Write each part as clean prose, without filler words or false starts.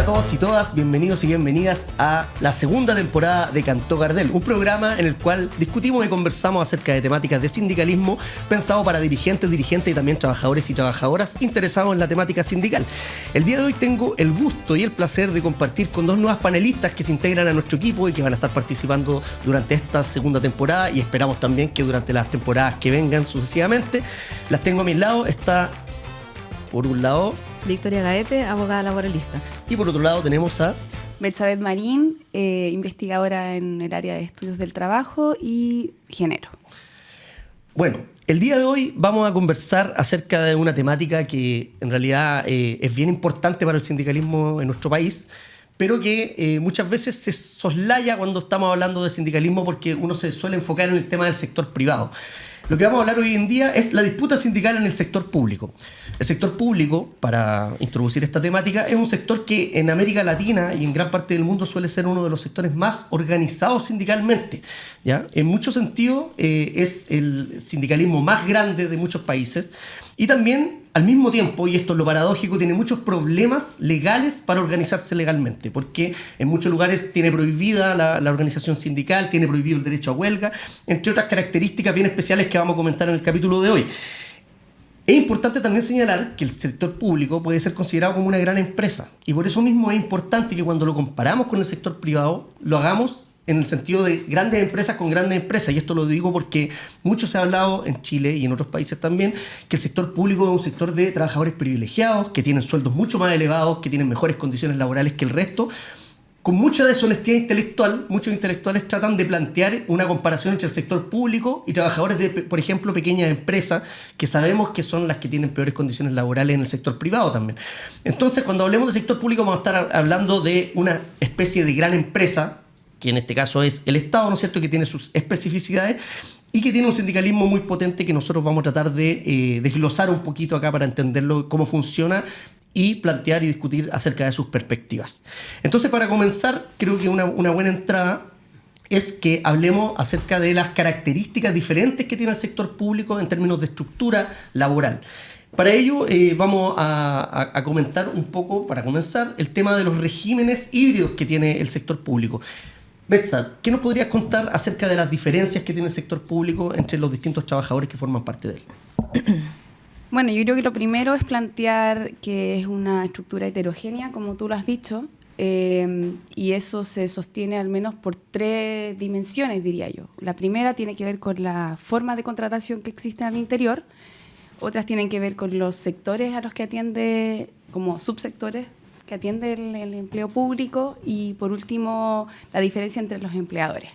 a todos y todas, bienvenidos y bienvenidas a la segunda temporada de Cantó Gardel, un programa en el cual discutimos y conversamos acerca de temáticas de sindicalismo pensado para dirigentes y también trabajadores y trabajadoras interesados en la temática sindical. El día de hoy tengo el gusto y el placer de compartir con dos nuevas panelistas que se integran a nuestro equipo y que van a estar participando durante esta segunda temporada y esperamos también que durante las temporadas que vengan sucesivamente. Las tengo a mi lado, está por un lado Victoria Gaete, abogada laboralista. Y por otro lado tenemos a Betsabeth Marín, investigadora en el área de estudios del trabajo y género. Bueno, el día de hoy vamos a conversar acerca de una temática que en realidad es bien importante para el sindicalismo en nuestro país, pero que muchas veces se soslaya cuando estamos hablando de sindicalismo porque uno se suele enfocar en el tema del sector privado. Lo que vamos a hablar hoy en día es la disputa sindical en el sector público. El sector público, para introducir esta temática, es un sector que en América Latina y en gran parte del mundo suele ser uno de los sectores más organizados sindicalmente, ¿ya? En muchos sentidos es el sindicalismo más grande de muchos países y también, al mismo tiempo, y esto es lo paradójico, tiene muchos problemas legales para organizarse legalmente, porque en muchos lugares tiene prohibida la organización sindical, tiene prohibido el derecho a huelga, entre otras características bien especiales que vamos a comentar en el capítulo de hoy. Es importante también señalar que el sector público puede ser considerado como una gran empresa y por eso mismo es importante que cuando lo comparamos con el sector privado lo hagamos en el sentido de grandes empresas con grandes empresas, y esto lo digo porque mucho se ha hablado en Chile y en otros países también que el sector público es un sector de trabajadores privilegiados, que tienen sueldos mucho más elevados, que tienen mejores condiciones laborales que el resto. Con mucha deshonestidad intelectual, muchos intelectuales tratan de plantear una comparación entre el sector público y trabajadores de, por ejemplo, pequeñas empresas, que sabemos que son las que tienen peores condiciones laborales en el sector privado también. Entonces, cuando hablemos de sector público, vamos a estar hablando de una especie de gran empresa, que en este caso es el Estado, ¿no es cierto?, que tiene sus especificidades y que tiene un sindicalismo muy potente que nosotros vamos a tratar de desglosar un poquito acá para entenderlo, cómo funciona y plantear y discutir acerca de sus perspectivas. Entonces, para comenzar, creo que una buena entrada es que hablemos acerca de las características diferentes que tiene el sector público en términos de estructura laboral. Para ello, vamos a comentar un poco, para comenzar, el tema de los regímenes híbridos que tiene el sector público. Betsa, ¿qué nos podrías contar acerca de las diferencias que tiene el sector público entre los distintos trabajadores que forman parte de él? Bueno, yo creo que lo primero es plantear que es una estructura heterogénea, como tú lo has dicho, y eso se sostiene al menos por tres dimensiones, diría yo. La primera tiene que ver con la forma de contratación que existen al interior, otras tienen que ver con los sectores a los que atiende, como subsectores que atiende el empleo público, y por último, la diferencia entre los empleadores.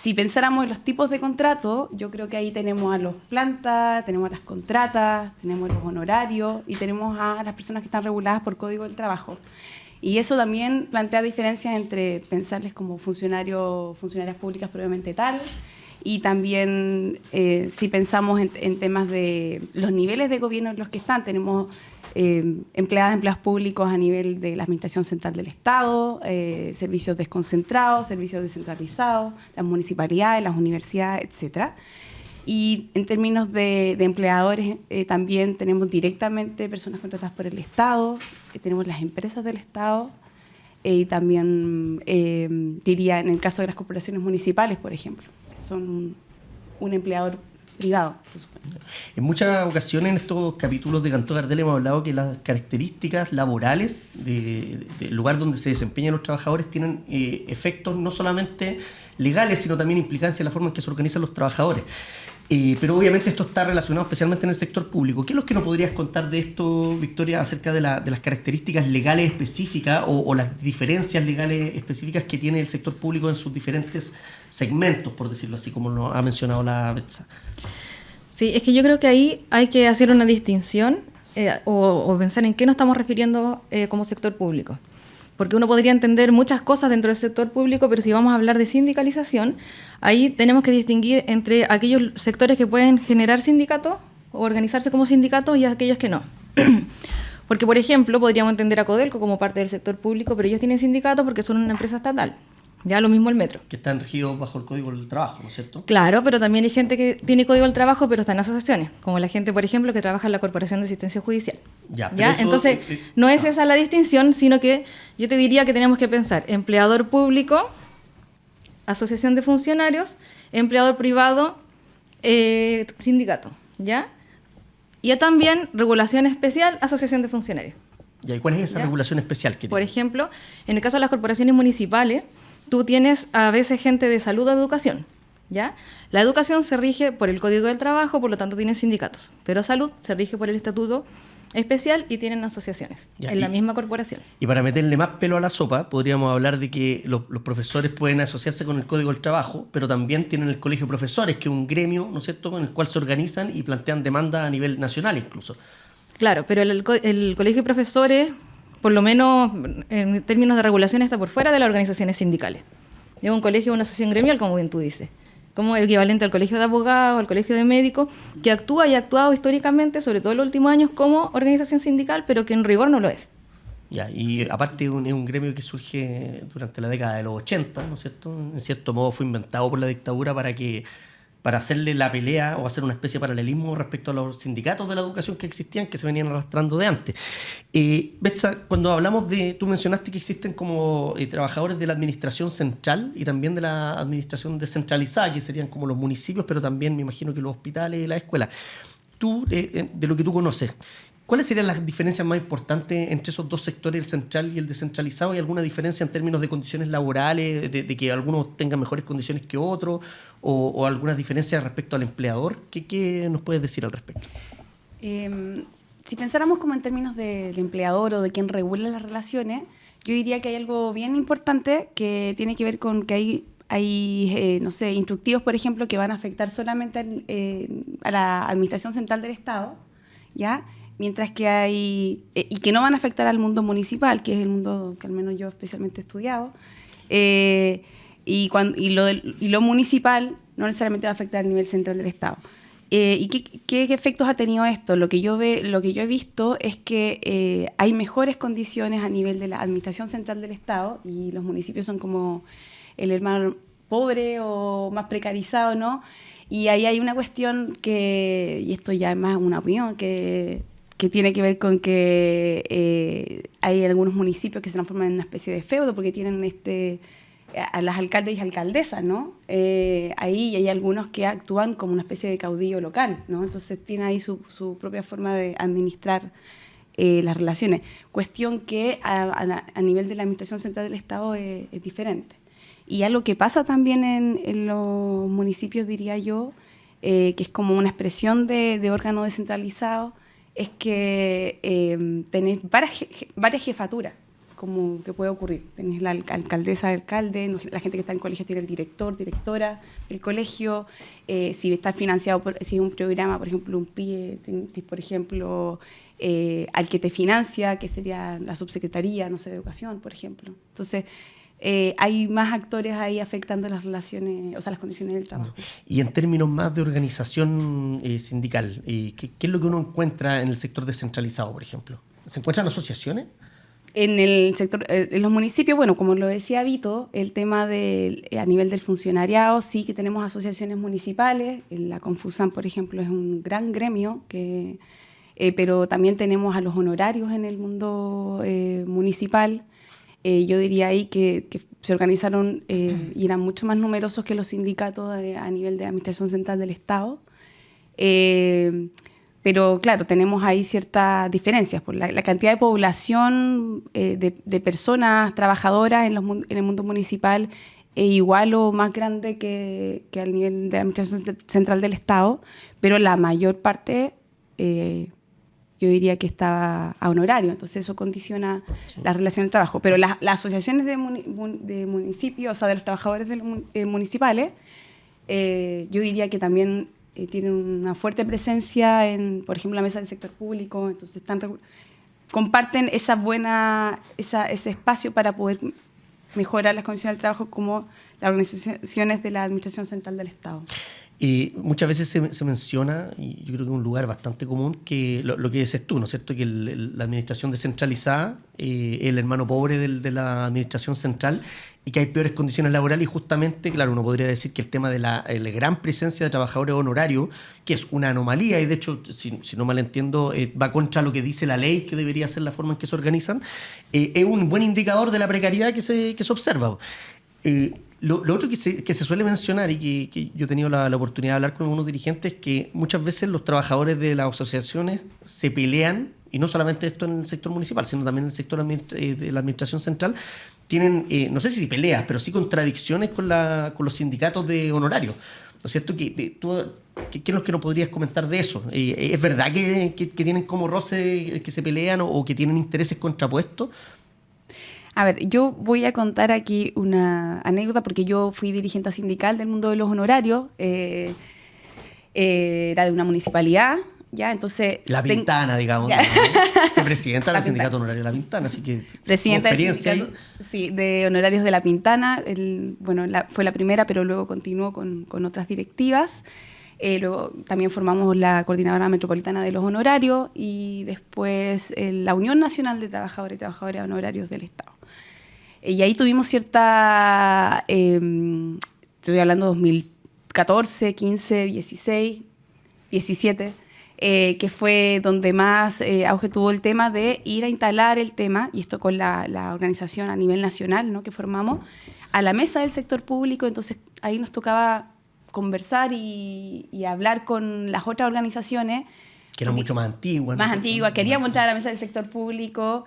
Si pensáramos en los tipos de contrato, yo creo que ahí tenemos a los plantas, tenemos a las contratas, tenemos los honorarios y tenemos a las personas que están reguladas por Código del Trabajo. Y eso también plantea diferencias entre pensarles como funcionarias públicas propiamente tal, y también si pensamos en temas de los niveles de gobierno en los que están, tenemos empleados públicos a nivel de la Administración Central del Estado, servicios desconcentrados, servicios descentralizados, las municipalidades, las universidades, etc. Y en términos de empleadores, también tenemos directamente personas contratadas por el Estado, tenemos las empresas del Estado, y también diría en el caso de las corporaciones municipales, por ejemplo, que son un empleador privado, se supone. En muchas ocasiones en estos capítulos de Cantó Gardel hemos hablado que las características laborales del lugar donde se desempeñan los trabajadores tienen efectos no solamente legales, sino también implicancia en la forma en que se organizan los trabajadores. Pero obviamente esto está relacionado especialmente en el sector público. ¿Qué es lo que nos podrías contar de esto, Victoria, acerca de las características legales específicas o las diferencias legales específicas que tiene el sector público en sus diferentes segmentos, por decirlo así, como lo ha mencionado la Betsa? Sí, es que yo creo que ahí hay que hacer una distinción o pensar en qué nos estamos refiriendo como sector público. Porque uno podría entender muchas cosas dentro del sector público, pero si vamos a hablar de sindicalización, ahí tenemos que distinguir entre aquellos sectores que pueden generar sindicatos o organizarse como sindicatos y aquellos que no. Porque, por ejemplo, podríamos entender a Codelco como parte del sector público, pero ellos tienen sindicatos porque son una empresa estatal, Ya lo mismo el metro. Que están regidos bajo el Código del Trabajo, ¿no es cierto? Claro, pero también hay gente que tiene código del trabajo, pero está en asociaciones, como la gente, por ejemplo, que trabaja en la Corporación de Asistencia Judicial. Ya, pero ¿Ya? eso, Entonces, no es esa la distinción, sino que yo te diría que tenemos que pensar empleador público, asociación de funcionarios, empleador privado, sindicato, ¿ya? Y también regulación especial, asociación de funcionarios. Ya, ¿y cuál es esa ¿Ya? regulación especial que Por tiene? ejemplo, en el caso de las corporaciones municipales, tú tienes a veces gente de salud o educación, ¿ya? La educación se rige por el Código del Trabajo, por lo tanto tienen sindicatos, pero salud se rige por el Estatuto Especial y tienen asociaciones Ya, en la misma corporación. Y para meterle más pelo a la sopa, podríamos hablar de que los profesores pueden asociarse con el Código del Trabajo, pero también tienen el Colegio de Profesores, que es un gremio, ¿no es cierto?, con el cual se organizan y plantean demandas a nivel nacional incluso. Claro, pero el Colegio de Profesores, por lo menos en términos de regulación, está por fuera de las organizaciones sindicales. Es un colegio, una asociación gremial, como bien tú dices, como equivalente al colegio de abogados, al colegio de médicos, que actúa y ha actuado históricamente, sobre todo en los últimos años, como organización sindical, pero que en rigor no lo es. Ya, y aparte es un gremio que surge durante la década de los 80, ¿no es cierto? En cierto modo fue inventado por la dictadura para hacerle la pelea o hacer una especie de paralelismo respecto a los sindicatos de la educación que existían, que se venían arrastrando de antes. Betsa, cuando hablamos tú mencionaste que existen como trabajadores de la administración central y también de la administración descentralizada, que serían como los municipios, pero también me imagino que los hospitales y las escuelas. Tú, de lo que tú conoces, ¿cuáles serían las diferencias más importantes entre esos dos sectores, el central y el descentralizado? ¿Hay alguna diferencia en términos de condiciones laborales, de que algunos tengan mejores condiciones que otros, o algunas diferencias respecto al empleador? ¿Qué nos puedes decir al respecto? Si pensáramos como en términos del empleador o de quien regula las relaciones, yo diría que hay algo bien importante que tiene que ver con que hay no sé, instructivos, por ejemplo, que van a afectar solamente a la Administración Central del Estado, ¿ya? Mientras que hay, y que no van a afectar al mundo municipal, que es el mundo que al menos yo especialmente he estudiado, y lo municipal no necesariamente va a afectar al nivel central del Estado. ¿Y qué efectos ha tenido esto? Lo que yo he visto es que hay mejores condiciones a nivel de la Administración Central del Estado, y los municipios son como el hermano pobre o más precarizado, ¿no? Y ahí hay una cuestión y esto ya es más una opinión, que tiene que ver con que hay algunos municipios que se transforman en una especie de feudo porque tienen a las alcaldes y alcaldesas, ¿no? Ahí hay algunos que actúan como una especie de caudillo local, ¿no? Entonces tiene ahí su propia forma de administrar las relaciones. Cuestión que a nivel de la Administración Central del Estado es diferente. Y algo que pasa también en los municipios, diría yo, que es como una expresión de órgano descentralizado, es que tenés varias jefaturas, como que puede ocurrir. Tenés la alcaldesa, alcalde, la gente que está en colegio tiene el director, directora del colegio. Si está financiado, si es un programa, por ejemplo, un PIE, por ejemplo, al que te financia, que sería la subsecretaría, no sé, de educación, por ejemplo. Entonces, hay más actores ahí afectando las relaciones, o sea, las condiciones del trabajo. Y en términos más de organización sindical, ¿qué es lo que uno encuentra en el sector descentralizado, por ejemplo? ¿Se encuentran asociaciones? En el sector, en los municipios, bueno, como lo decía Vito, el tema a nivel del funcionariado, sí que tenemos asociaciones municipales. La Confusan, por ejemplo, es un gran gremio, pero también tenemos a los honorarios en el mundo municipal. Yo diría ahí que se organizaron y eran mucho más numerosos que los sindicatos a nivel de Administración Central del Estado. Pero claro, tenemos ahí ciertas diferencias por la cantidad de población de personas trabajadoras en el mundo municipal es igual o más grande que al nivel de la Administración Central del Estado, pero la mayor parte yo diría que está a honorario, entonces eso condiciona la relación de trabajo. Pero las asociaciones de municipios, o sea, de los trabajadores municipales, yo diría que también tienen una fuerte presencia en, por ejemplo, la mesa del sector público, entonces comparten ese espacio para poder mejorar las condiciones del trabajo como las organizaciones de la Administración Central del Estado. Muchas veces se menciona, y yo creo que es un lugar bastante común, que lo que dices tú, ¿no es cierto? Que la administración descentralizada es el hermano pobre de la administración central y que hay peores condiciones laborales. Y justamente, claro, uno podría decir que el tema de la gran presencia de trabajadores honorarios, que es una anomalía y de hecho, si no mal entiendo, va contra lo que dice la ley, que debería ser la forma en que se organizan, es un buen indicador de la precariedad que se observa. Lo otro que se suele mencionar y que yo he tenido la oportunidad de hablar con algunos dirigentes es que muchas veces los trabajadores de las asociaciones se pelean, y no solamente esto en el sector municipal, sino también en el sector de la administración central, tienen, no sé si peleas, pero sí contradicciones con los sindicatos de honorarios. ¿No es cierto? ¿Qué es lo que nos podrías comentar de eso? ¿Es verdad que tienen como roce, que se pelean o que tienen intereses contrapuestos? A ver, yo voy a contar aquí una anécdota porque yo fui dirigente sindical del mundo de los honorarios, era de una municipalidad, ¿ya? Entonces... La Pintana, digamos. Fue presidenta del sindicato honorario de La Pintana, así que... Presidenta del sindicato, sí, de honorarios de La Pintana. Fue la primera, pero luego continuó con otras directivas. Luego también formamos la Coordinadora Metropolitana de los Honorarios y después la Unión Nacional de Trabajadores y Trabajadoras Honorarios del Estado. Y ahí tuvimos cierta, estoy hablando de 2014, 15, 16, 17, que fue donde más auge tuvo el tema de ir a instalar el tema, y esto con la organización a nivel nacional, ¿no?, que formamos, a la mesa del sector público. Entonces ahí nos tocaba conversar y hablar con las otras organizaciones. Que eran mucho más antiguas. Más antiguas. Queríamos entrar a la mesa del sector público.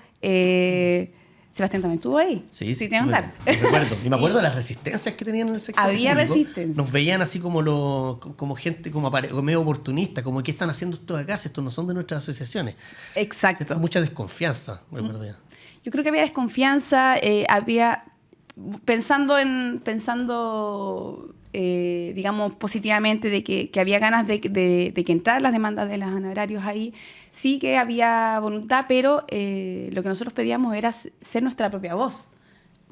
Sebastián también estuvo ahí. Sí, te me recuerdo. Y me acuerdo de las resistencias que tenían en el sector Había público. resistencia. Nos veían así como gente como medio oportunista, como ¿qué están haciendo estos acá? Estos no son de nuestras asociaciones. Exacto. ¿Cierto? Mucha desconfianza, recuerdo. Yo creo que había desconfianza, había... Pensando digamos, positivamente de que había ganas de que entraran las demandas de los honorarios ahí, sí que había voluntad, pero lo que nosotros pedíamos era ser nuestra propia voz.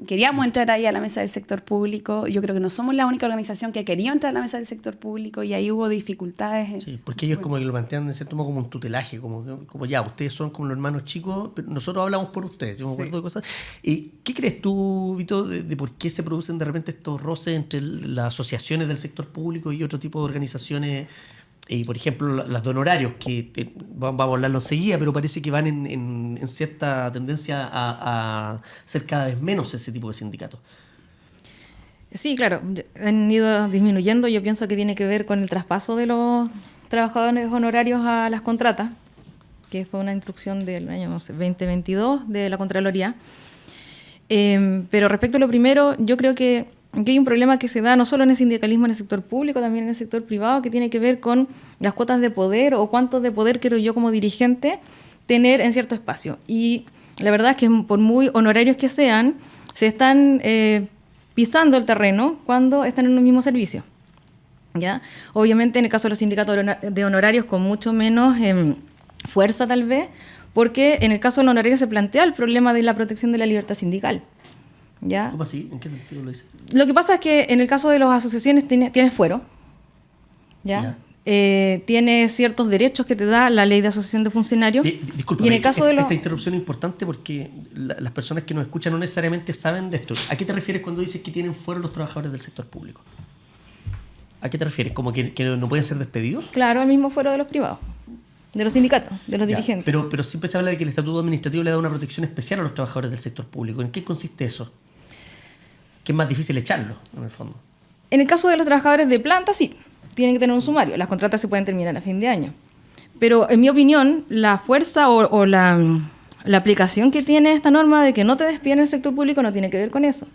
Queríamos entrar ahí a la mesa del sector público. Yo creo que no somos la única organización que quería entrar a la mesa del sector público y ahí hubo dificultades. Sí, porque ellos como que lo plantean de cierto modo como un tutelaje, como ya, ustedes son como los hermanos chicos, pero nosotros hablamos por ustedes. Yo me acuerdo de cosas. ¿Qué crees tú, Vito, de por qué se producen de repente estos roces entre las asociaciones del sector público y otro tipo de organizaciones? Por ejemplo, las de honorarios, que vamos a hablarlo enseguida, pero parece que van en cierta tendencia a ser cada vez menos ese tipo de sindicatos. Sí, claro, han ido disminuyendo. Yo pienso que tiene que ver con el traspaso de los trabajadores honorarios a las contratas, que fue una instrucción del año 2022 de la Contraloría. Pero respecto a lo primero, yo creo que aquí hay un problema que se da no solo en el sindicalismo, en el sector público, también en el sector privado, que tiene que ver con las cuotas de poder o cuánto de poder quiero yo como dirigente tener en cierto espacio. Y la verdad es que por muy honorarios que sean, se están pisando el terreno cuando están en un mismo servicio, ¿ya? Obviamente en el caso de los sindicatos de honorarios con mucho menos fuerza tal vez, porque en el caso de los honorarios se plantea el problema de la protección de la libertad sindical. ¿Ya? ¿Cómo así? ¿En qué sentido lo dice? Lo que pasa es que en el caso de las asociaciones tienes fuero, ¿ya? Tiene ciertos derechos que te da la ley de asociación de funcionarios. Disculpa, y en el caso de esta interrupción es importante porque las personas que nos escuchan no necesariamente saben de esto. ¿A qué te refieres cuando dices que tienen fuero los trabajadores del sector público? ¿A qué te refieres? ¿Como que no pueden ser despedidos? Claro, el mismo fuero de los privados, de los sindicatos, de los dirigentes. Pero siempre se habla de que el estatuto administrativo le da una protección especial a los trabajadores del sector público. ¿En qué consiste eso? Que es más difícil echarlo, en el fondo. En el caso de los trabajadores de planta, sí, tienen que tener un sumario. Las contratas se pueden terminar a fin de año. Pero, en mi opinión, la fuerza o la aplicación que tiene esta norma de que no te despiden en el sector público no tiene que ver con eso.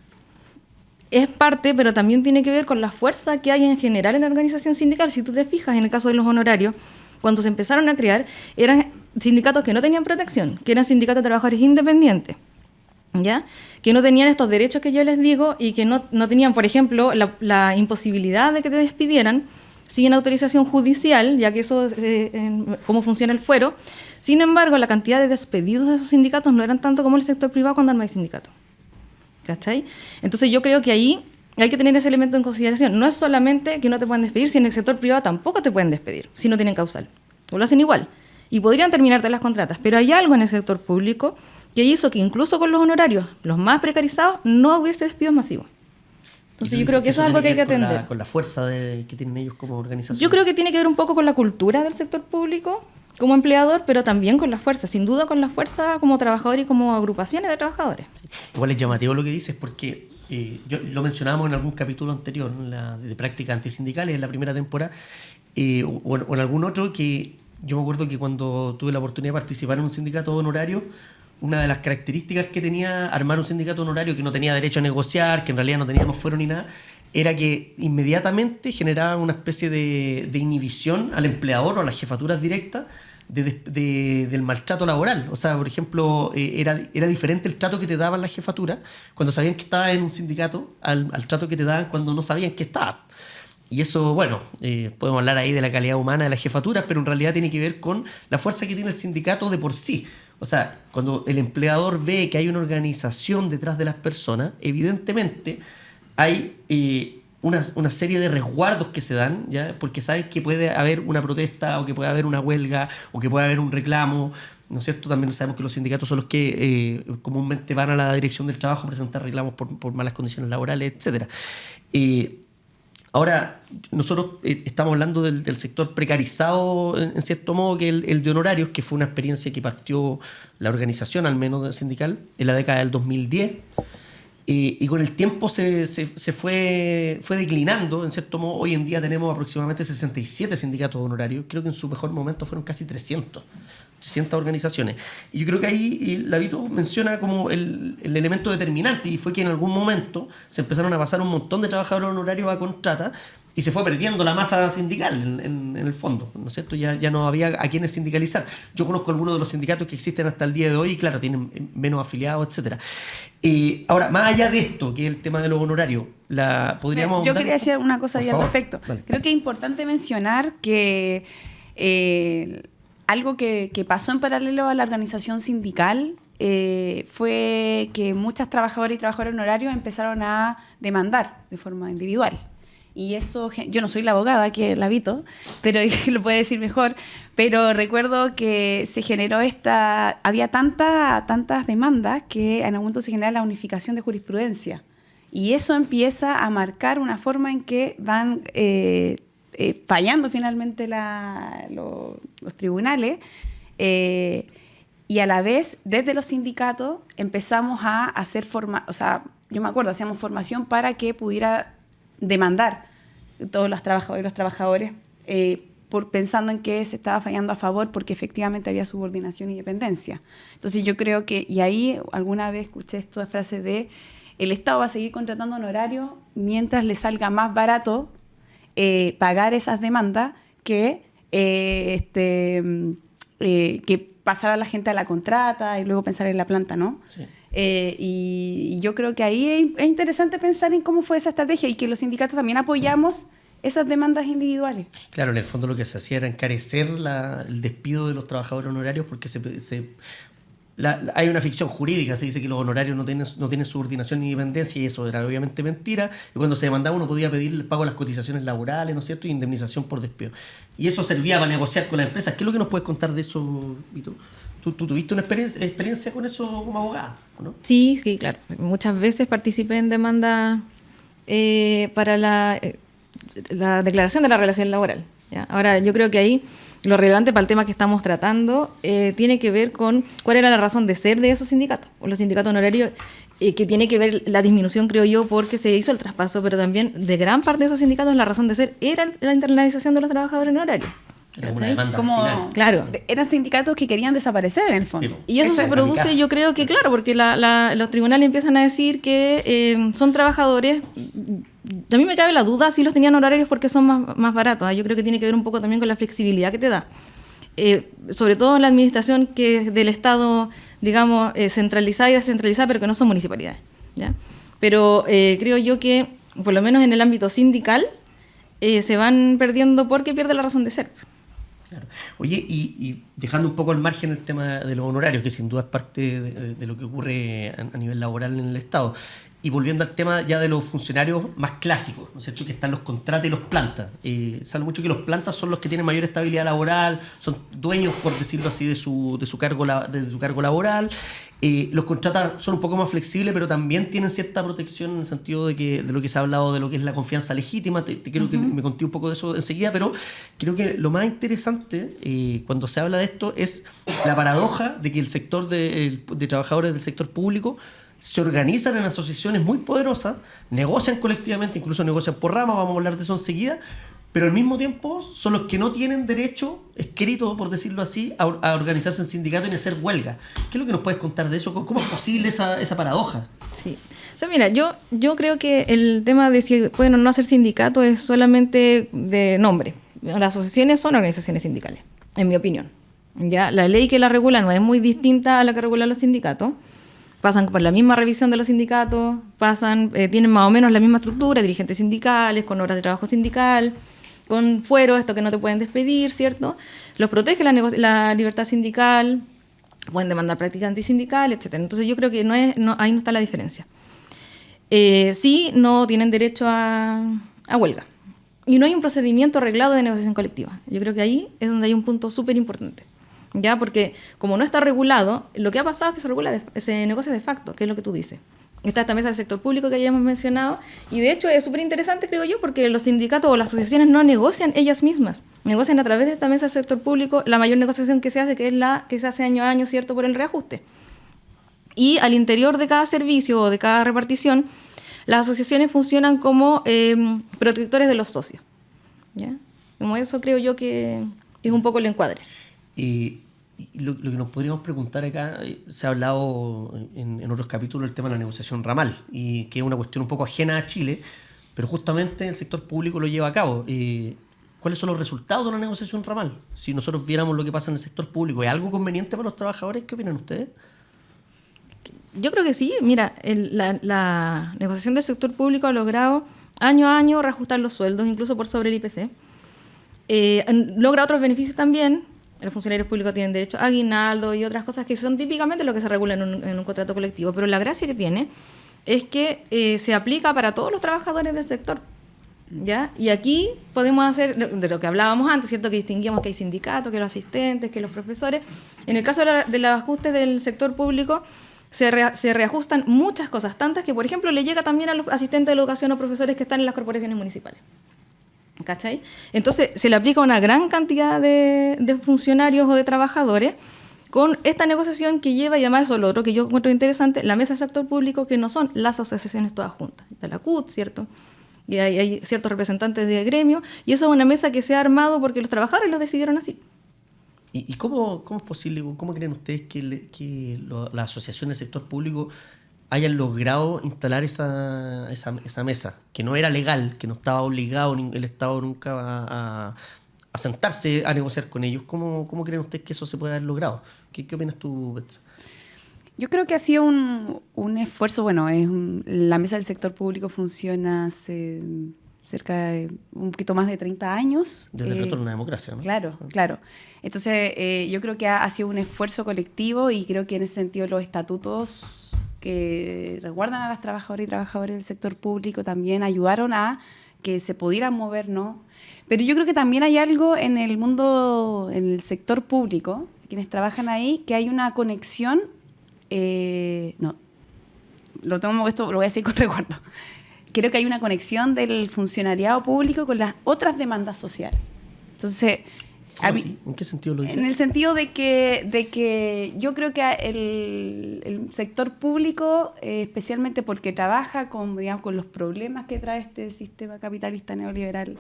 Es parte, pero también tiene que ver con la fuerza que hay en general en la organización sindical. Si tú te fijas, en el caso de los honorarios, cuando se empezaron a crear, eran sindicatos que no tenían protección, que eran sindicatos de trabajadores independientes, ¿ya? Que no tenían estos derechos que yo les digo y que no tenían, por ejemplo, la imposibilidad de que te despidieran sin autorización judicial, ya que eso cómo funciona el fuero. Sin embargo, la cantidad de despedidos de esos sindicatos no eran tanto como el sector privado cuando no hay sindicato. ¿Cachai? Entonces yo creo que ahí hay que tener ese elemento en consideración. No es solamente que no te pueden despedir, si en el sector privado tampoco te pueden despedir, si no tienen causal. O lo hacen igual. Y podrían terminarte las contratas. Pero hay algo en el sector público que hizo que incluso con los honorarios, los más precarizados, no hubiese despidos masivos. Entonces yo creo que eso es algo que hay que atender. Con la fuerza que tienen ellos como organización. Yo creo que tiene que ver un poco con la cultura del sector público como empleador, pero también con la fuerza, sin duda con la fuerza como trabajador y como agrupaciones de trabajadores. Sí. Igual es llamativo lo que dices porque lo mencionábamos en algún capítulo anterior, de prácticas antisindicales en la primera temporada, o en algún otro, que yo me acuerdo que cuando tuve la oportunidad de participar en un sindicato honorario, una de las características que tenía armar un sindicato honorario que no tenía derecho a negociar, que en realidad no teníamos fuero ni nada, era que inmediatamente generaba una especie de inhibición al empleador o a las jefaturas directas del maltrato laboral. O sea, por ejemplo, era diferente el trato que te daban las jefaturas cuando sabían que estabas en un sindicato al trato que te daban cuando no sabían que estabas. Y eso, bueno, podemos hablar ahí de la calidad humana de las jefaturas, pero en realidad tiene que ver con la fuerza que tiene el sindicato de por sí. O sea, cuando el empleador ve que hay una organización detrás de las personas, evidentemente hay una serie de resguardos que se dan, ¿ya? Porque saben que puede haber una protesta o que puede haber una huelga o que puede haber un reclamo, ¿no es cierto? También sabemos que los sindicatos son los que comúnmente van a la dirección del trabajo a presentar reclamos por malas condiciones laborales, etc. Ahora, nosotros estamos hablando del sector precarizado, en cierto modo, que el de honorarios, que fue una experiencia que partió la organización, al menos sindical, en la década del 2010. Y con el tiempo se fue declinando, en cierto modo. Hoy en día tenemos aproximadamente 67 sindicatos honorarios. Creo que en su mejor momento fueron casi 300 organizaciones. Y yo creo que ahí la Vito menciona como el elemento determinante, y fue que en algún momento se empezaron a pasar un montón de trabajadores honorarios a contrata y se fue perdiendo la masa sindical en el fondo, ¿no es cierto? Ya no había a quienes sindicalizar. Yo conozco algunos de los sindicatos que existen hasta el día de hoy y claro, tienen menos afiliados, etcétera. Ahora, más allá de esto, que es el tema de los honorarios, podríamos... Yo quería decir una cosa ahí al respecto. Vale. Creo que es importante mencionar que algo que pasó en paralelo a la organización sindical fue que muchas trabajadoras y trabajadores honorarios empezaron a demandar de forma individual. Y eso, yo no soy la abogada que la Vito, pero lo puede decir mejor, pero recuerdo que se generó había tantas demandas que en algún momento se genera la unificación de jurisprudencia. Y eso empieza a marcar una forma en que van fallando finalmente los tribunales, y a la vez, desde los sindicatos, empezamos a hacer yo me acuerdo, hacíamos formación para que pudiera demandar todos los trabajadores y los trabajadores pensando en que se estaba fallando a favor porque efectivamente había subordinación y dependencia. Entonces yo creo que, y ahí alguna vez escuché esta frase de el Estado va a seguir contratando honorarios mientras le salga más barato pagar esas demandas que pasar a la gente a la contrata y luego pensar en la planta, ¿no? Sí. Y yo creo que ahí es interesante pensar en cómo fue esa estrategia y que los sindicatos también apoyamos esas demandas individuales. Claro, en el fondo lo que se hacía era encarecer el despido de los trabajadores honorarios porque hay una ficción jurídica, se dice que los honorarios no tienen subordinación ni dependencia, y eso era obviamente mentira. Y cuando se demandaba uno podía pedir el pago de las cotizaciones laborales, ¿no es cierto?, y indemnización por despido. Y eso servía para negociar con las empresas. ¿Qué es lo que nos puedes contar de eso, Vito? ¿Tú tuviste una experiencia con eso como abogada, ¿no? Sí, claro. Muchas veces participé en demandas para la declaración de la relación laboral, ¿ya? Ahora, yo creo que ahí lo relevante para el tema que estamos tratando tiene que ver con cuál era la razón de ser de esos sindicatos, o los sindicatos honorarios, que tiene que ver la disminución, creo yo, porque se hizo el traspaso, pero también de gran parte de esos sindicatos la razón de ser era la internalización de los trabajadores honorarios. Era una demanda final. Claro. Eran sindicatos que querían desaparecer en el fondo. Sí. Y eso se produce, yo creo que, claro, porque los tribunales empiezan a decir que son trabajadores. A mí me cabe la duda si los tenían horarios porque son más baratos. Yo creo que tiene que ver un poco también con la flexibilidad que te da. Sobre todo en la administración que es del Estado, digamos, centralizada y descentralizada, pero que no son municipalidades, ¿ya? Pero creo yo que, por lo menos en el ámbito sindical, se van perdiendo porque pierde la razón de ser. Claro. Oye, y dejando un poco al margen el tema de los honorarios, que sin duda es parte de lo que ocurre a nivel laboral en el Estado, y volviendo al tema ya de los funcionarios más clásicos, ¿no es cierto?, que están los contratas y los plantas. Se habla mucho que los plantas son los que tienen mayor estabilidad laboral, son dueños, por decirlo así, de su cargo laboral. Los contratas son un poco más flexibles, pero también tienen cierta protección en el sentido de lo que se ha hablado de lo que es la confianza legítima. Te quiero que me conté un poco de eso enseguida, pero creo que lo más interesante cuando se habla de esto es la paradoja de que el sector de trabajadores del sector público se organizan en asociaciones muy poderosas, negocian colectivamente, incluso negocian por ramas, vamos a hablar de eso enseguida, pero al mismo tiempo son los que no tienen derecho escrito, por decirlo así, a organizarse en sindicato y a hacer huelga. ¿Qué es lo que nos puedes contar de eso? ¿Cómo es posible esa paradoja? Sí. O sea, mira, yo creo que el tema de si pueden o no hacer sindicato es solamente de nombre. Las asociaciones son organizaciones sindicales, en mi opinión. ¿Ya? La ley que la regula no es muy distinta a la que regulan los sindicatos. Pasan por la misma revisión de los sindicatos, tienen más o menos la misma estructura, dirigentes sindicales, con horas de trabajo sindical, con fuero, esto que no te pueden despedir, ¿cierto? Los protege la libertad sindical, pueden demandar prácticas antisindicales, etc. Entonces yo creo que ahí no está la diferencia. Sí, no tienen derecho a huelga. Y no hay un procedimiento arreglado de negociación colectiva. Yo creo que ahí es donde hay un punto súper importante. ¿Ya? Porque como no está regulado, lo que ha pasado es que se negocia de facto, que es lo que tú dices. Está esta mesa del sector público que ya hemos mencionado, y de hecho es súper interesante, creo yo, porque los sindicatos o las asociaciones no negocian ellas mismas, negocian a través de esta mesa del sector público la mayor negociación que se hace, que es la que se hace año a año, ¿cierto?, por el reajuste. Y al interior de cada servicio o de cada repartición, las asociaciones funcionan como protectores de los socios. ¿Ya? Como eso creo yo que es un poco el encuadre. Y lo que nos podríamos preguntar acá, se ha hablado en otros capítulos del tema de la negociación ramal, y que es una cuestión un poco ajena a Chile, pero justamente el sector público lo lleva a cabo. ¿Cuáles son los resultados de una negociación ramal? Si nosotros viéramos lo que pasa en el sector público, ¿es algo conveniente para los trabajadores? ¿Qué opinan ustedes? Yo creo que sí. Mira, la negociación del sector público ha logrado año a año reajustar los sueldos, incluso por sobre el IPC. Logra otros beneficios también. Los funcionarios públicos tienen derecho a aguinaldo y otras cosas que son típicamente lo que se regula en un contrato colectivo. Pero la gracia que tiene es que se aplica para todos los trabajadores del sector. ¿Ya? Y aquí podemos hacer, de lo que hablábamos antes, ¿cierto?, que distinguíamos que hay sindicatos, que los asistentes, que los profesores. En el caso de los ajustes del sector público, se reajustan muchas cosas, tantas que, por ejemplo, le llega también a los asistentes de educación o profesores que están en las corporaciones municipales. ¿Cachai? Entonces, se le aplica a una gran cantidad de funcionarios o de trabajadores con esta negociación que lleva, y además eso es lo otro que yo encuentro interesante, la mesa del sector público, que no son las asociaciones todas juntas. Está la CUT, ¿cierto? Y hay ciertos representantes de gremio, y eso es una mesa que se ha armado porque los trabajadores lo decidieron así. ¿Y cómo es posible, cómo creen ustedes que las asociaciones del sector público hayan logrado instalar esa mesa, que no era legal, que no estaba obligado el Estado nunca a sentarse a negociar con ellos? ¿Cómo creen ustedes que eso se puede haber logrado? ¿Qué opinas tú, Betsa? Yo creo que ha sido un esfuerzo. Bueno, la mesa del sector público funciona hace cerca de un poquito más de 30 años. Desde el retorno a la democracia, ¿no? Claro. Entonces, yo creo que ha sido un esfuerzo colectivo, y creo que en ese sentido los estatutos que resguardan a las trabajadoras y trabajadores del sector público también ayudaron a que se pudieran mover, ¿no? Pero yo creo que también hay algo en el mundo, en el sector público, quienes trabajan ahí, que hay una conexión. Esto lo voy a decir con resguardo. Creo que hay una conexión del funcionariado público con las otras demandas sociales. Entonces, ¿en qué sentido lo dice? En el sentido de que yo creo que el sector público, especialmente porque trabaja con los problemas que trae este sistema capitalista neoliberal,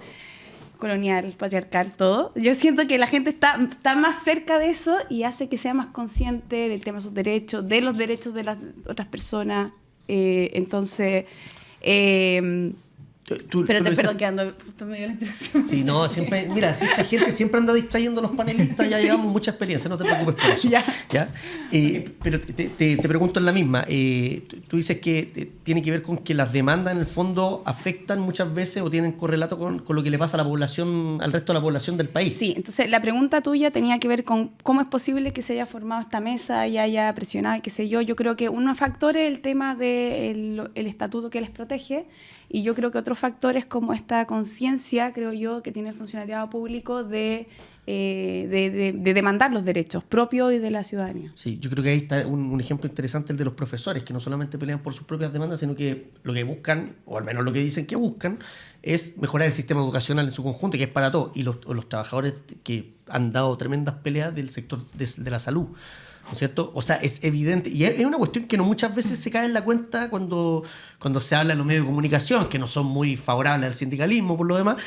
colonial, patriarcal, todo, yo siento que la gente está más cerca de eso y hace que sea más consciente del tema de sus derechos, de los derechos de las otras personas. Entonces, Perdón, que ando justo medio la interacción. Sí, no, siempre, mira, si esta gente siempre anda distrayendo a los panelistas, ya llevamos mucha experiencia, no te preocupes por eso. ¿Ya? Pero te pregunto en la misma, tú dices que tiene que ver con que las demandas en el fondo afectan muchas veces o tienen correlato con lo que le pasa a la población, al resto de la población del país. Sí, entonces la pregunta tuya tenía que ver con cómo es posible que se haya formado esta mesa y haya presionado y qué sé yo. Yo creo que un factor es el tema del estatuto que les protege. Y yo creo que otros factores como esta conciencia, creo yo, que tiene el funcionariado público de demandar los derechos propios y de la ciudadanía. Sí, yo creo que ahí está un ejemplo interesante, el de los profesores, que no solamente pelean por sus propias demandas, sino que lo que buscan, o al menos lo que dicen que buscan, es mejorar el sistema educacional en su conjunto, que es para todos. Y los trabajadores que han dado tremendas peleas del sector de la salud, ¿no es cierto? O sea, es evidente, y es una cuestión que no muchas veces se cae en la cuenta cuando se habla en los medios de comunicación, que no son muy favorables al sindicalismo por lo demás.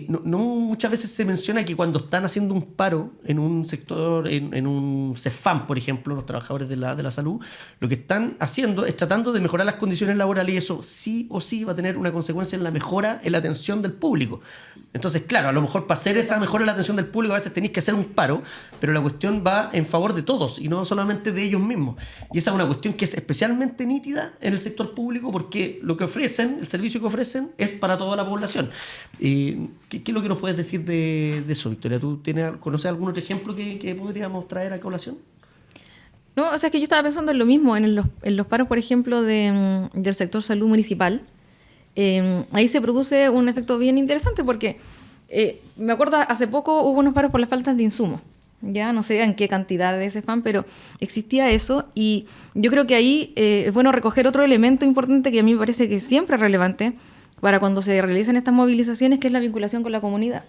No muchas veces se menciona que cuando están haciendo un paro en un sector, en un CEFAM, por ejemplo, los trabajadores de la salud, lo que están haciendo es tratando de mejorar las condiciones laborales, y eso sí o sí va a tener una consecuencia en la mejora en la atención del público. Entonces, claro, a lo mejor para hacer esa mejora en la atención del público a veces tenéis que hacer un paro, pero la cuestión va en favor de todos y no solamente de ellos mismos. Y esa es una cuestión que es especialmente nítida en el sector público, porque lo que ofrecen, el servicio que ofrecen, es para toda la población. ¿Qué es lo que nos puedes decir de eso, Victoria? ¿Tú conoces algún otro ejemplo que podríamos traer a colación? No, o sea, es que yo estaba pensando en lo mismo, en los paros, por ejemplo, del sector salud municipal. Ahí se produce un efecto bien interesante porque me acuerdo hace poco hubo unos paros por las faltas de insumos. Ya no sé en qué cantidad de ese fan, pero existía eso, y yo creo que ahí es bueno recoger otro elemento importante que a mí me parece que siempre es relevante para cuando se realizan estas movilizaciones, que es la vinculación con la comunidad.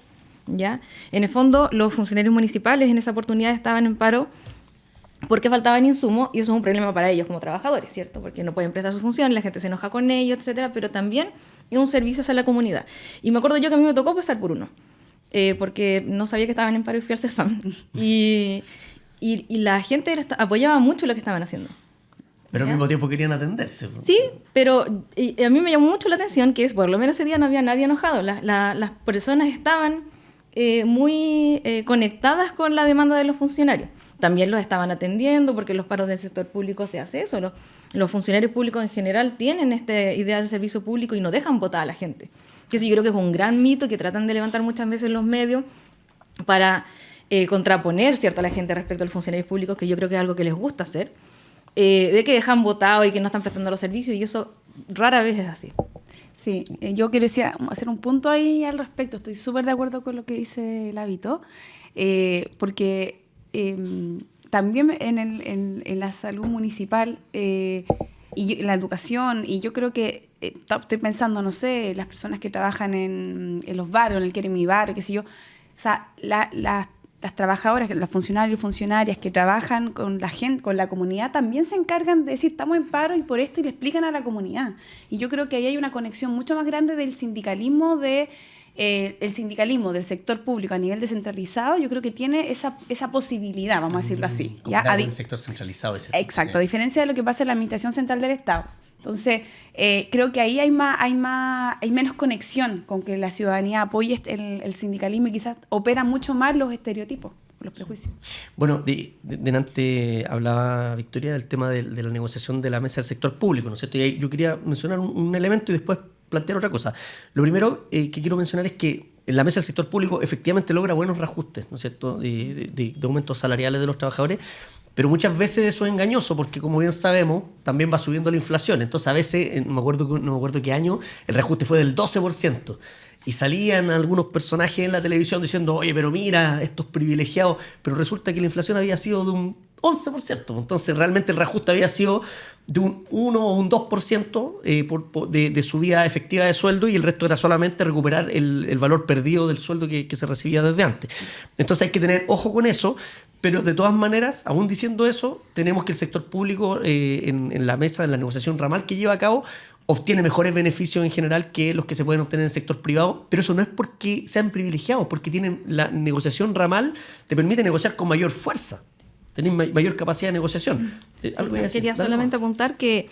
¿Ya? En el fondo, los funcionarios municipales en esa oportunidad estaban en paro porque faltaban insumos, y eso es un problema para ellos como trabajadores, ¿cierto? Porque no pueden prestar su función, la gente se enoja con ellos, etcétera, pero también es un servicio hacia la comunidad. Y me acuerdo yo que a mí me tocó pasar por uno, porque no sabía que estaban en paro y fui al CEFAM. Y la gente apoyaba mucho lo que estaban haciendo. Pero al mismo tiempo querían atenderse. Sí, pero a mí me llamó mucho la atención que por lo menos ese día no había nadie enojado. Las personas estaban muy conectadas con la demanda de los funcionarios. También los estaban atendiendo, porque en los paros del sector público se hace eso. Los funcionarios públicos en general tienen esta idea del servicio público y no dejan votar a la gente. Que eso yo creo que es un gran mito que tratan de levantar muchas veces los medios para contraponer, ¿cierto?, a la gente respecto a los funcionarios públicos, que yo creo que es algo que les gusta hacer, de que dejan votado y que no están prestando los servicios, y eso rara vez es así. Sí, yo quería hacer un punto ahí al respecto. Estoy súper de acuerdo con lo que dice el hábito, porque también en la salud municipal y en la educación, y yo creo que estoy pensando, no sé, las personas que trabajan en los barrios, en el Quiere Mi Barrio, qué sé yo, o sea, las trabajadoras, los funcionarios y funcionarias que trabajan con la gente, con la comunidad, también se encargan de decir, estamos en paro y por esto, y le explican a la comunidad. Y yo creo que ahí hay una conexión mucho más grande del sindicalismo, el sindicalismo del sector público a nivel descentralizado. Yo creo que tiene esa posibilidad, vamos a decirlo así. El sector centralizado. Exacto, a diferencia de lo que pasa en la Administración Central del Estado. Entonces, creo que ahí hay menos conexión con que la ciudadanía apoye el sindicalismo, y quizás operan mucho más los estereotipos, los prejuicios. Bueno, delante hablaba Victoria del tema de la negociación de la mesa del sector público, ¿no es cierto? Y yo quería mencionar un elemento y después plantear otra cosa. Lo primero que quiero mencionar es que en la mesa del sector público efectivamente logra buenos reajustes, ¿no es cierto?, de aumentos salariales de los trabajadores. Pero muchas veces eso es engañoso, porque como bien sabemos, también va subiendo la inflación. Entonces a veces, no me acuerdo qué año, el reajuste fue del 12%. Y salían algunos personajes en la televisión diciendo, oye, pero mira, estos privilegiados. Pero resulta que la inflación había sido de un 11%. Entonces realmente el reajuste había sido de un 1 o un 2% de subida efectiva de sueldo, y el resto era solamente recuperar el valor perdido del sueldo que se recibía desde antes. Entonces hay que tener ojo con eso. Pero de todas maneras, aún diciendo eso, tenemos que el sector público en la mesa, en la negociación ramal que lleva a cabo, obtiene mejores beneficios en general que los que se pueden obtener en el sector privado. Pero eso no es porque sean privilegiados, porque la negociación ramal te permite negociar con mayor fuerza, tenés mayor capacidad de negociación. Sí, quería solamente apuntar que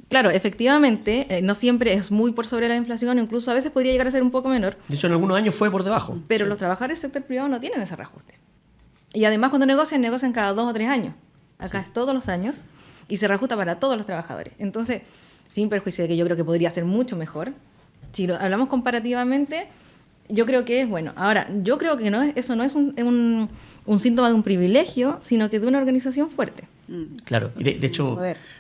Claro, efectivamente, no siempre es muy por sobre la inflación, incluso a veces podría llegar a ser un poco menor. De hecho, en algunos años fue por debajo. Pero los trabajadores del sector privado no tienen ese reajuste. Y además cuando negocian cada 2 o 3 años. Acá es todos los años y se reajusta para todos los trabajadores. Entonces, sin perjuicio de que yo creo que podría ser mucho mejor, si lo hablamos comparativamente, yo creo que es bueno. Ahora, yo creo que eso no es un síntoma de un privilegio, sino que de una organización fuerte. Claro, y de hecho,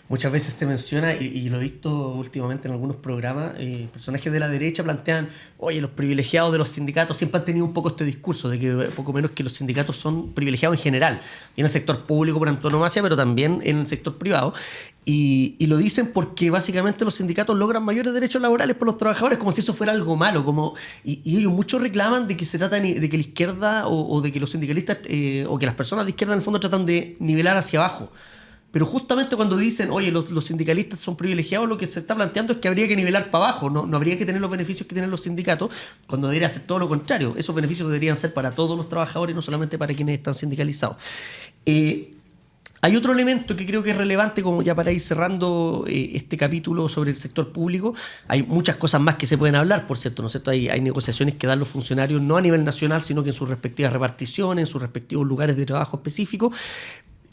muchas veces se menciona, y lo he visto últimamente en algunos programas, personajes de la derecha plantean, oye, los privilegiados de los sindicatos siempre han tenido un poco este discurso de que poco menos que los sindicatos son privilegiados en general, y en el sector público por antonomasia, pero también en el sector privado. Y lo dicen porque básicamente los sindicatos logran mayores derechos laborales por los trabajadores, como si eso fuera algo malo. Y ellos muchos reclaman de que se trata de que la izquierda o de que los sindicalistas o que las personas de izquierda en el fondo tratan de nivelar hacia abajo. Pero justamente cuando dicen, oye, los sindicalistas son privilegiados, lo que se está planteando es que habría que nivelar para abajo, no habría que tener los beneficios que tienen los sindicatos, cuando debería ser todo lo contrario. Esos beneficios deberían ser para todos los trabajadores, no solamente para quienes están sindicalizados. Hay otro elemento que creo que es relevante, como ya para ir cerrando este capítulo sobre el sector público. Hay muchas cosas más que se pueden hablar, por cierto, ¿no es cierto? Hay negociaciones que dan los funcionarios no a nivel nacional, sino que en sus respectivas reparticiones, en sus respectivos lugares de trabajo específicos.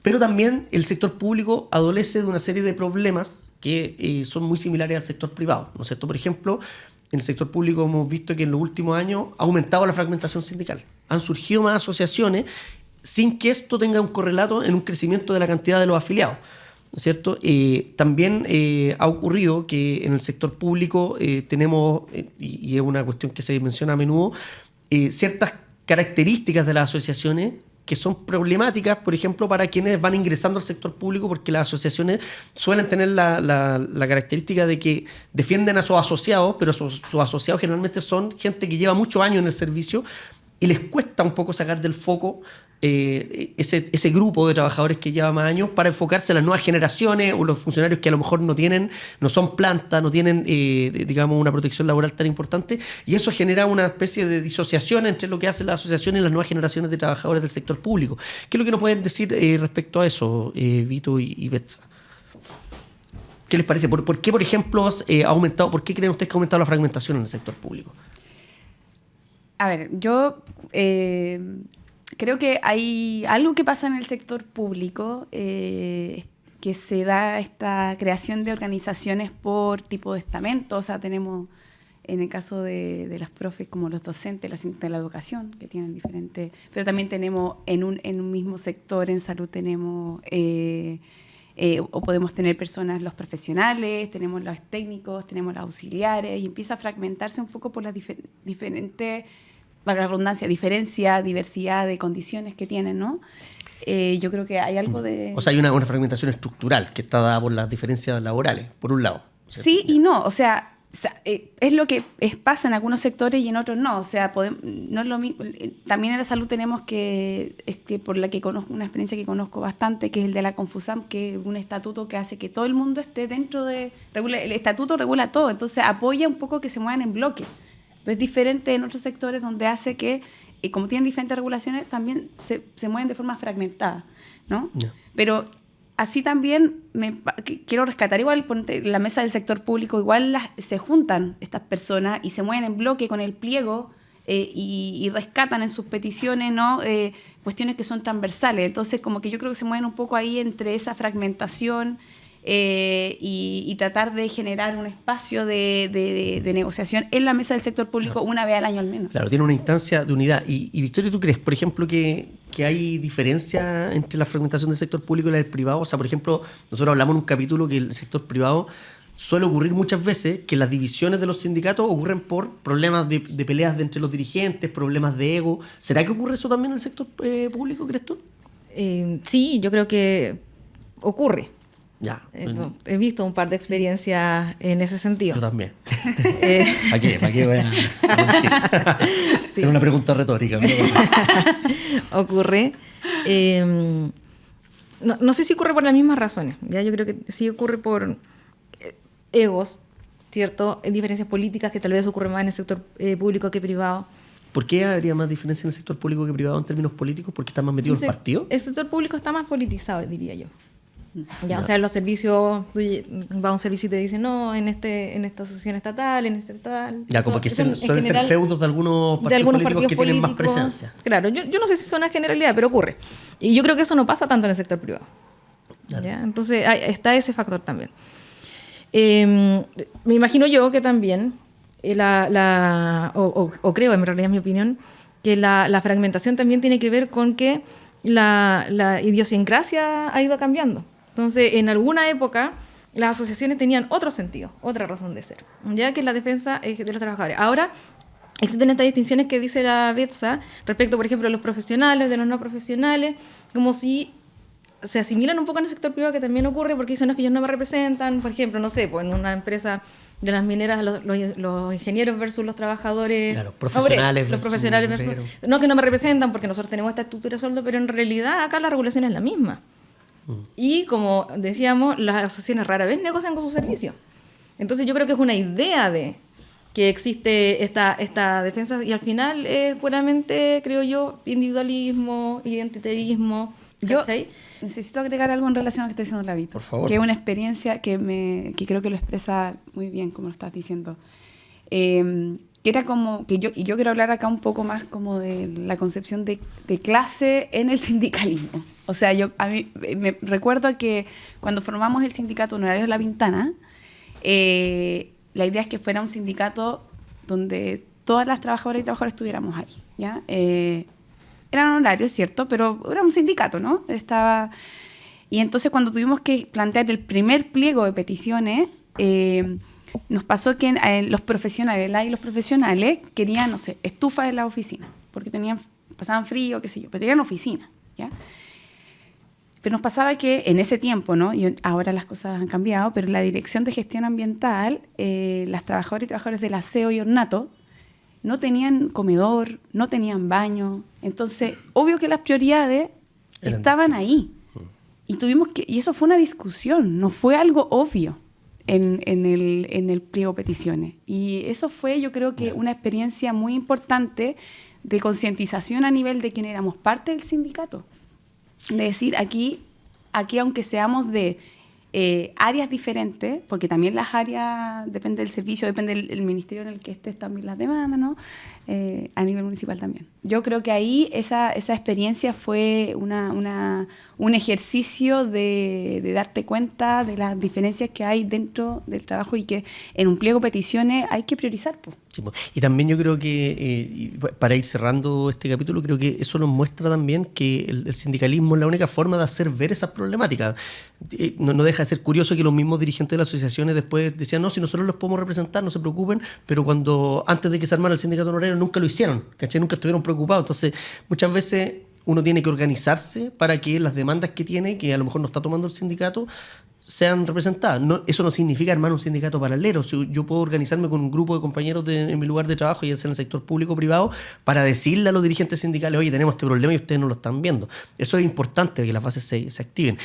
Pero también el sector público adolece de una serie de problemas que son muy similares al sector privado, ¿no es cierto? Por ejemplo, en el sector público hemos visto que en los últimos años ha aumentado la fragmentación sindical. Han surgido más asociaciones sin que esto tenga un correlato en un crecimiento de la cantidad de los afiliados, ¿no es cierto? También ha ocurrido que en el sector público tenemos, y es una cuestión que se menciona a menudo, ciertas características de las asociaciones que son problemáticas, por ejemplo, para quienes van ingresando al sector público, porque las asociaciones suelen tener la característica de que defienden a sus asociados, pero sus asociados generalmente son gente que lleva muchos años en el servicio y les cuesta un poco sacar del foco ese grupo de trabajadores que lleva más años para enfocarse en las nuevas generaciones o los funcionarios que a lo mejor no son planta, no tienen digamos una protección laboral tan importante, y eso genera una especie de disociación entre lo que hace la asociación y las nuevas generaciones de trabajadores del sector público. ¿Qué es lo que nos pueden decir respecto a eso, Vito y Betsa? ¿Qué les parece? ¿Por qué, por ejemplo, ha aumentado? ¿Por qué creen ustedes que ha aumentado la fragmentación en el sector público? A ver, yo creo que hay algo que pasa en el sector público, que se da esta creación de organizaciones por tipo de estamento. O sea, tenemos en el caso de las profes como los docentes, las de la educación, que tienen diferentes, pero también tenemos en un mismo sector, en salud tenemos, o podemos tener personas, los profesionales, tenemos los técnicos, tenemos los auxiliares, y empieza a fragmentarse un poco por las diferentes, para la redundancia, diversidad de condiciones que tienen, ¿no? Yo creo que hay algo de... O sea, hay una fragmentación estructural que está dada por las diferencias laborales, por un lado, ¿cierto? Sí y no, o sea, es lo que pasa en algunos sectores y en otros no. O sea, no es lo mismo. También en la salud tenemos por la que conozco, una experiencia que conozco bastante, que es el de la Confusam, que es un estatuto que hace que todo el mundo esté dentro de... el estatuto regula todo, entonces apoya un poco que se muevan en bloque. Pero es diferente en otros sectores donde hace que, como tienen diferentes regulaciones, también se mueven de forma fragmentada, ¿no? Yeah. Pero así también quiero rescatar, igual la mesa del sector público, igual se juntan estas personas y se mueven en bloque con el pliego y rescatan en sus peticiones, ¿no? Cuestiones que son transversales. Entonces, como que yo creo que se mueven un poco ahí entre esa fragmentación y tratar de generar un espacio de negociación en la mesa del sector público una vez al año al menos. Claro, tiene una instancia de unidad. Y Victoria, ¿tú crees, por ejemplo, que hay diferencia entre la fragmentación del sector público y la del privado? O sea, por ejemplo, nosotros hablamos en un capítulo que el sector privado suele ocurrir muchas veces que las divisiones de los sindicatos ocurren por problemas de peleas entre los dirigentes, problemas de ego. ¿Será que ocurre eso también en el sector público, crees tú? Sí, yo creo que ocurre. Ya. He visto un par de experiencias en ese sentido. Yo también. ¿Para qué voy a mentir? Sí. Es una pregunta retórica. Ocurre. No sé si ocurre por las mismas razones. ¿Ya? Yo creo que sí ocurre por egos, ¿cierto? Diferencias políticas que tal vez ocurren más en el sector público que privado. ¿Por qué habría más diferencia en el sector público que privado en términos políticos? ¿Porque está más metido el partido? El sector público está más politizado, diría yo. Ya, o sea, los servicios, tú vas a un servicio y te dicen, no, en esta asociación estatal, en esta estatal. Ya, como que suelen ser feudos de algunos partidos políticos que tienen más presencia. Claro, yo no sé si es una generalidad, pero ocurre. Y yo creo que eso no pasa tanto en el sector privado. Claro. ¿Ya? Entonces, está ese factor también. Me imagino yo que también, o creo, en realidad es mi opinión, que la fragmentación también tiene que ver con que la idiosincrasia ha ido cambiando. Entonces, en alguna época, las asociaciones tenían otro sentido, otra razón de ser, ya que la defensa de los trabajadores. Ahora, existen estas distinciones que dice la BETSA respecto, por ejemplo, a los profesionales, de los no profesionales, como si se asimilan un poco en el sector privado, que también ocurre, porque dicen, no, es que ellos no me representan, por ejemplo, no sé, pues en una empresa de las mineras, los ingenieros versus los trabajadores, claro, profesionales, los profesionales versus, no, que no me representan porque nosotros tenemos esta estructura de sueldo, pero en realidad acá la regulación es la misma. Y como decíamos, las asociaciones rara vez negocian con sus servicios. Entonces yo creo que es una idea de que existe esta defensa, y al final es puramente, creo yo, individualismo, identitarismo. ¿Cachai? Yo necesito agregar algo en relación a lo que está diciendo la Vito. Por favor. Que es una experiencia que creo que lo expresa muy bien, como lo estás diciendo. Que era como, y yo quiero hablar acá un poco más como de la concepción de clase en el sindicalismo. O sea, a mí me recuerdo que cuando formamos el sindicato Honorarios La Pintana, la idea es que fuera un sindicato donde todas las trabajadoras y trabajadores estuviéramos ahí, ¿ya? Eran honorarios, ¿cierto? Pero era un sindicato, ¿no? Y entonces cuando tuvimos que plantear el primer pliego de peticiones, nos pasó que los profesionales querían, no sé, estufas en la oficina, porque pasaban frío, qué sé yo, pero tenían oficina, ¿ya? Pero nos pasaba que en ese tiempo, ¿no? Y ahora las cosas han cambiado, pero en la Dirección de Gestión Ambiental, las trabajadoras y trabajadores del aseo y ornato no tenían comedor, no tenían baño. Entonces, obvio que las prioridades estaban ahí. Y eso fue una discusión, no fue algo obvio en el pliego de peticiones. Y eso fue, yo creo que una experiencia muy importante de concientización a nivel de quien éramos parte del sindicato. De decir, aquí aunque seamos de áreas diferentes, porque también las áreas, depende del servicio, depende del ministerio en el que estés también las demandas, ¿no? A nivel municipal también. Yo creo que ahí esa experiencia fue un ejercicio de darte cuenta de las diferencias que hay dentro del trabajo y que en un pliego de peticiones hay que priorizar, pues. Sí, y también yo creo que, para ir cerrando este capítulo, creo que eso nos muestra también que el sindicalismo es la única forma de hacer ver esas problemáticas. No deja de ser curioso que los mismos dirigentes de las asociaciones después decían, no, si nosotros los podemos representar, no se preocupen, pero antes de que se armara el sindicato honorario nunca lo hicieron, ¿cachai? Nunca estuvieron preocupados. Entonces, muchas veces uno tiene que organizarse para que las demandas que tiene, que a lo mejor no está tomando el sindicato, sean representadas. Eso no significa armar un sindicato paralelo. Yo puedo organizarme con un grupo de compañeros en mi lugar de trabajo, ya sea en el sector público o privado, para decirle a los dirigentes sindicales, oye, tenemos este problema y ustedes no lo están viendo. Eso es importante, que las bases se activen.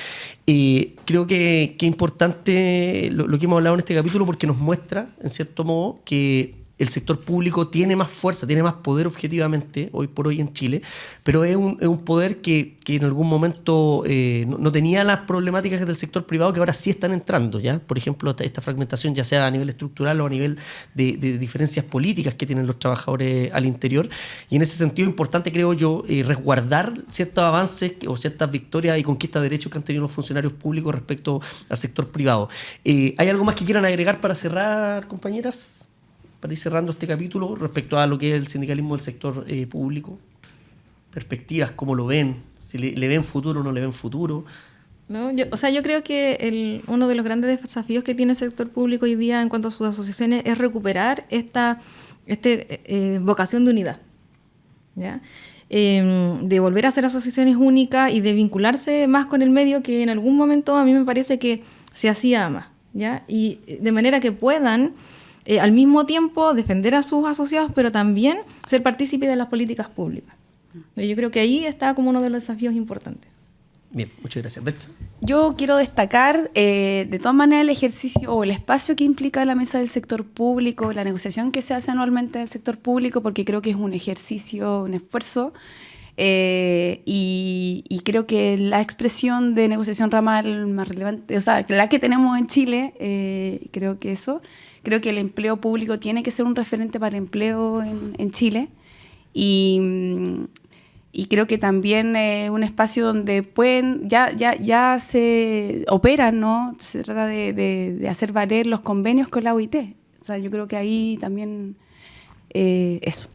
Creo que es importante lo que hemos hablado en este capítulo, porque nos muestra, en cierto modo, que el sector público tiene más fuerza, tiene más poder objetivamente, hoy por hoy en Chile, pero es un poder que en algún momento no tenía las problemáticas del sector privado, que ahora sí están entrando, ¿ya? Por ejemplo, esta fragmentación, ya sea a nivel estructural o a nivel de diferencias políticas que tienen los trabajadores al interior. Y en ese sentido es importante, creo yo, resguardar ciertos avances o ciertas victorias y conquistas de derechos que han tenido los funcionarios públicos respecto al sector privado. ¿Hay algo más que quieran agregar para cerrar, compañeras? Para ir cerrando este capítulo respecto a lo que es el sindicalismo del sector público. Perspectivas, ¿cómo lo ven? Si le ven futuro o no le ven futuro. No, yo creo que uno de los grandes desafíos que tiene el sector público hoy día en cuanto a sus asociaciones es recuperar esta vocación de unidad, ¿ya? De volver a ser asociaciones únicas y de vincularse más con el medio, que en algún momento a mí me parece que se hacía más, ¿ya? Y de manera que puedan al mismo tiempo defender a sus asociados, pero también ser partícipes de las políticas públicas. Yo creo que ahí está como uno de los desafíos importantes. Bien, muchas gracias. Betsa. Yo quiero destacar, de todas maneras, el ejercicio o el espacio que implica la mesa del sector público, la negociación que se hace anualmente del sector público, porque creo que es un ejercicio, un esfuerzo Y creo que la expresión de negociación ramal más relevante, o sea, la que tenemos en Chile, creo que el empleo público tiene que ser un referente para el empleo en Chile. Y creo que también es un espacio donde ya se operan, ¿no? Se trata de hacer valer los convenios con la OIT. O sea, yo creo que ahí también eso.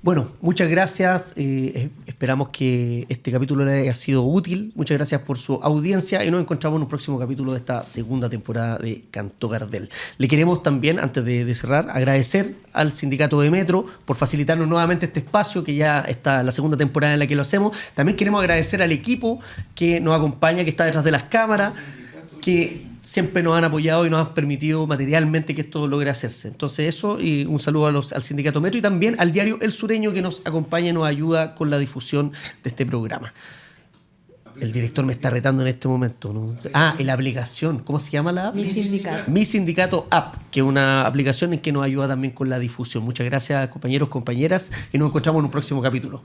Bueno, muchas gracias. Esperamos que este capítulo le haya sido útil. Muchas gracias por su audiencia y nos encontramos en un próximo capítulo de esta segunda temporada de Canto Gardel. Le queremos también, antes de cerrar, agradecer al Sindicato de Metro por facilitarnos nuevamente este espacio, que ya está la segunda temporada en la que lo hacemos. También queremos agradecer al equipo que nos acompaña, que está detrás de las cámaras, que siempre nos han apoyado y nos han permitido materialmente que esto logre hacerse. Entonces eso, y un saludo al Sindicato Metro y también al diario El Sureño, que nos acompaña y nos ayuda con la difusión de este programa. El director me está retando en este momento, ¿no? Y la aplicación, ¿cómo se llama la app? Mi sindicato. Mi Sindicato App, que es una aplicación en que nos ayuda también con la difusión. Muchas gracias, compañeros, compañeras, y nos encontramos en un próximo capítulo.